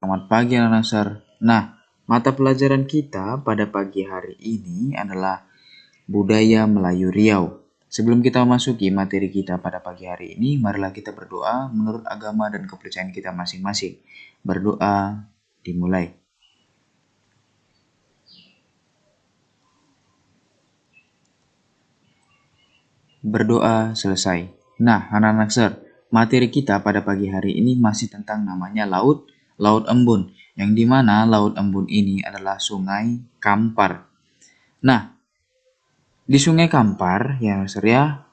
Selamat pagi anak Nasar. Nah, mata pelajaran kita pada pagi hari ini adalah Budaya Melayu Riau. Sebelum kita memasuki materi kita pada pagi hari ini, marilah kita berdoa menurut agama dan kepercayaan kita masing-masing. Berdoa dimulai. Berdoa selesai. Nah, anak-anak Nasar, materi kita pada pagi hari ini masih tentang namanya Laut Embun, yang dimana Laut Embun ini adalah Sungai Kampar. Nah, di Sungai Kampar, ya Nasar ya,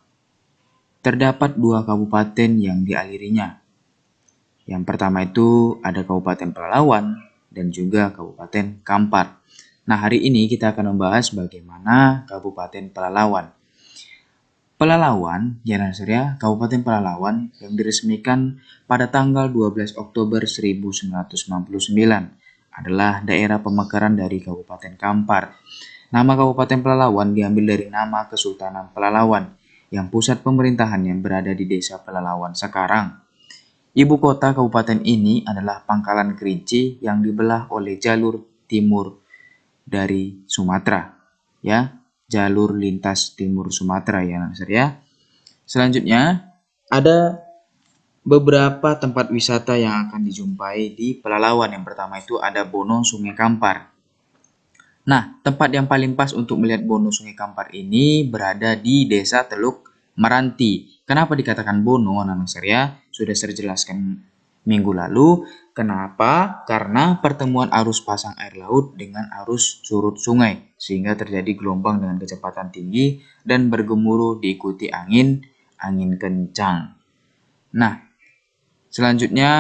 terdapat dua kabupaten yang dialirinya. Yang pertama itu ada Kabupaten Pelalawan dan juga Kabupaten Kampar. Nah, hari ini kita akan membahas bagaimana Kabupaten Pelalawan. Pelalawan, ya Nasir ya, Kabupaten Pelalawan yang diresmikan pada tanggal 12 Oktober 1999 adalah daerah pemekaran dari Kabupaten Kampar. Nama Kabupaten Pelalawan diambil dari nama Kesultanan Pelalawan, yang pusat pemerintahannya berada di Desa Pelalawan sekarang. Ibu kota kabupaten ini adalah Pangkalan Kerinci yang dibelah oleh jalur timur dari Sumatera. Ya, jalur lintas timur Sumatera ya, Nasir ya. Selanjutnya, ada beberapa tempat wisata yang akan dijumpai di Pelalawan. Yang pertama itu ada Bono Sungai Kampar. Nah, tempat yang paling pas untuk melihat Bono Sungai Kampar ini berada di Desa Teluk Meranti. Kenapa dikatakan Bono, anak ya? Sudah saya jelaskan minggu lalu. Kenapa? Karena pertemuan arus pasang air laut dengan arus surut sungai, sehingga terjadi gelombang dengan kecepatan tinggi dan bergemuruh diikuti angin kencang. Nah, selanjutnya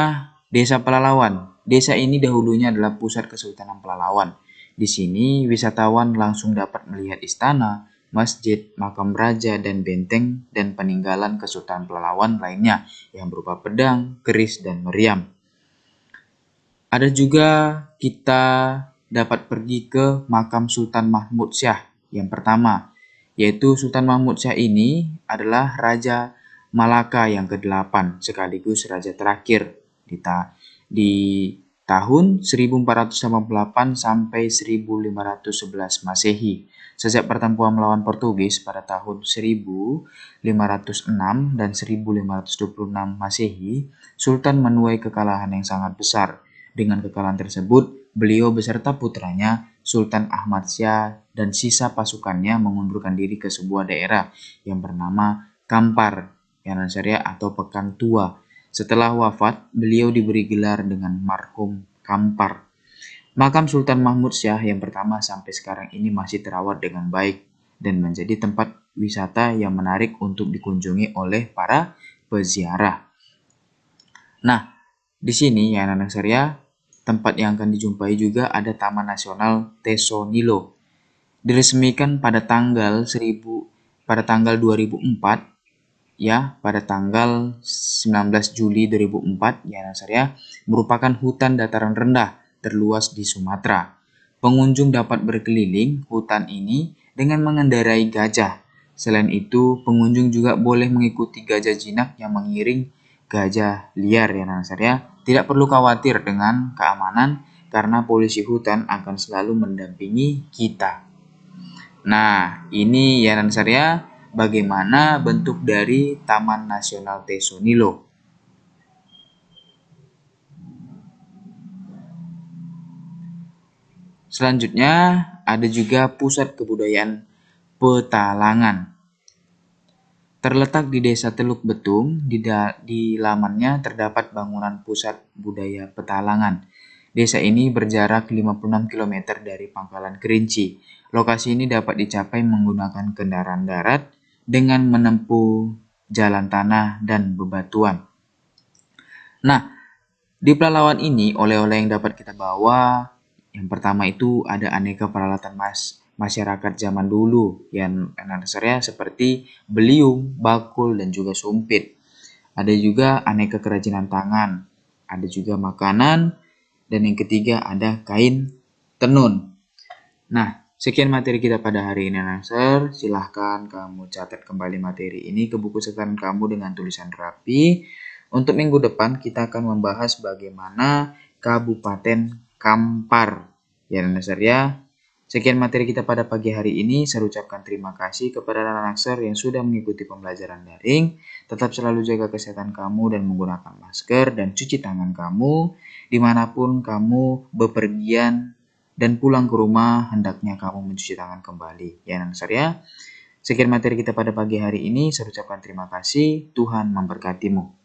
Desa Pelalawan. Desa ini dahulunya adalah pusat Kesultanan Pelalawan. Di sini wisatawan langsung dapat melihat istana, masjid, makam raja, dan benteng dan peninggalan Kesultanan Pelalawan lainnya yang berupa pedang, keris, dan meriam. Ada juga kita dapat pergi ke makam Sultan Mahmud Syah yang pertama, yaitu Sultan Mahmud Syah ini adalah Raja Malaka yang ke-8 sekaligus raja terakhir di tahun 1488 sampai 1511 Masehi. Sejak pertempuran melawan Portugis pada tahun 1506 dan 1526 Masehi, Sultan menuai kekalahan yang sangat besar. Dengan kekalahan tersebut, beliau beserta putranya Sultan Ahmad Syah dan sisa pasukannya mengundurkan diri ke sebuah daerah yang bernama Kampar, yang Syariah atau Pekan Tua. Setelah wafat, beliau diberi gelar dengan marhum Kampar. Makam Sultan Mahmud Syah yang pertama sampai sekarang ini masih terawat dengan baik dan menjadi tempat wisata yang menarik untuk dikunjungi oleh para peziarah. Nah, di sini ya anak Syariah, tempat yang akan dijumpai juga ada Taman Nasional Teso Nilo. Diresmikan pada tanggal 2004 ya, pada tanggal 19 Juli 2004 ya Nasar ya, merupakan hutan dataran rendah terluas di Sumatera. Pengunjung dapat berkeliling hutan ini dengan mengendarai gajah. Selain itu, pengunjung juga boleh mengikuti gajah jinak yang mengiring gajah liar ya Nasar ya. Tidak perlu khawatir dengan keamanan karena polisi hutan akan selalu mendampingi kita. Nah, ini ya Nasar ya, bagaimana bentuk dari Taman Nasional Teso Nilo. Selanjutnya ada juga Pusat Kebudayaan Petalangan. Terletak di Desa Teluk Betung, di lamannya terdapat bangunan Pusat Budaya Petalangan. Desa ini berjarak 56 km dari Pangkalan Kerinci. Lokasi ini dapat dicapai menggunakan kendaraan darat dengan menempuh jalan tanah dan bebatuan. Nah, di Pelalawan ini oleh-oleh yang dapat kita bawa, yang pertama itu ada aneka peralatan masyarakat zaman dulu yang saya seperti beliung, bakul, dan juga sumpit. Ada juga aneka kerajinan tangan, ada juga makanan, dan yang ketiga ada kain tenun. Nah, sekian materi kita pada hari ini, Nasir. Silahkan kamu catat kembali materi ini ke buku catatan kamu dengan tulisan rapi. Untuk minggu depan kita akan membahas bagaimana Kabupaten Kampar. Ya Naksir ya. Sekian materi kita pada pagi hari ini. Saya ucapkan terima kasih kepada anak Naksir yang sudah mengikuti pembelajaran daring. Tetap selalu jaga kesehatan kamu dan menggunakan masker dan cuci tangan kamu. Dimanapun kamu bepergian dan pulang ke rumah, hendaknya kamu mencuci tangan kembali. Ya Naksir ya. Sekian materi kita pada pagi hari ini. Saya ucapkan terima kasih. Tuhan memberkatimu.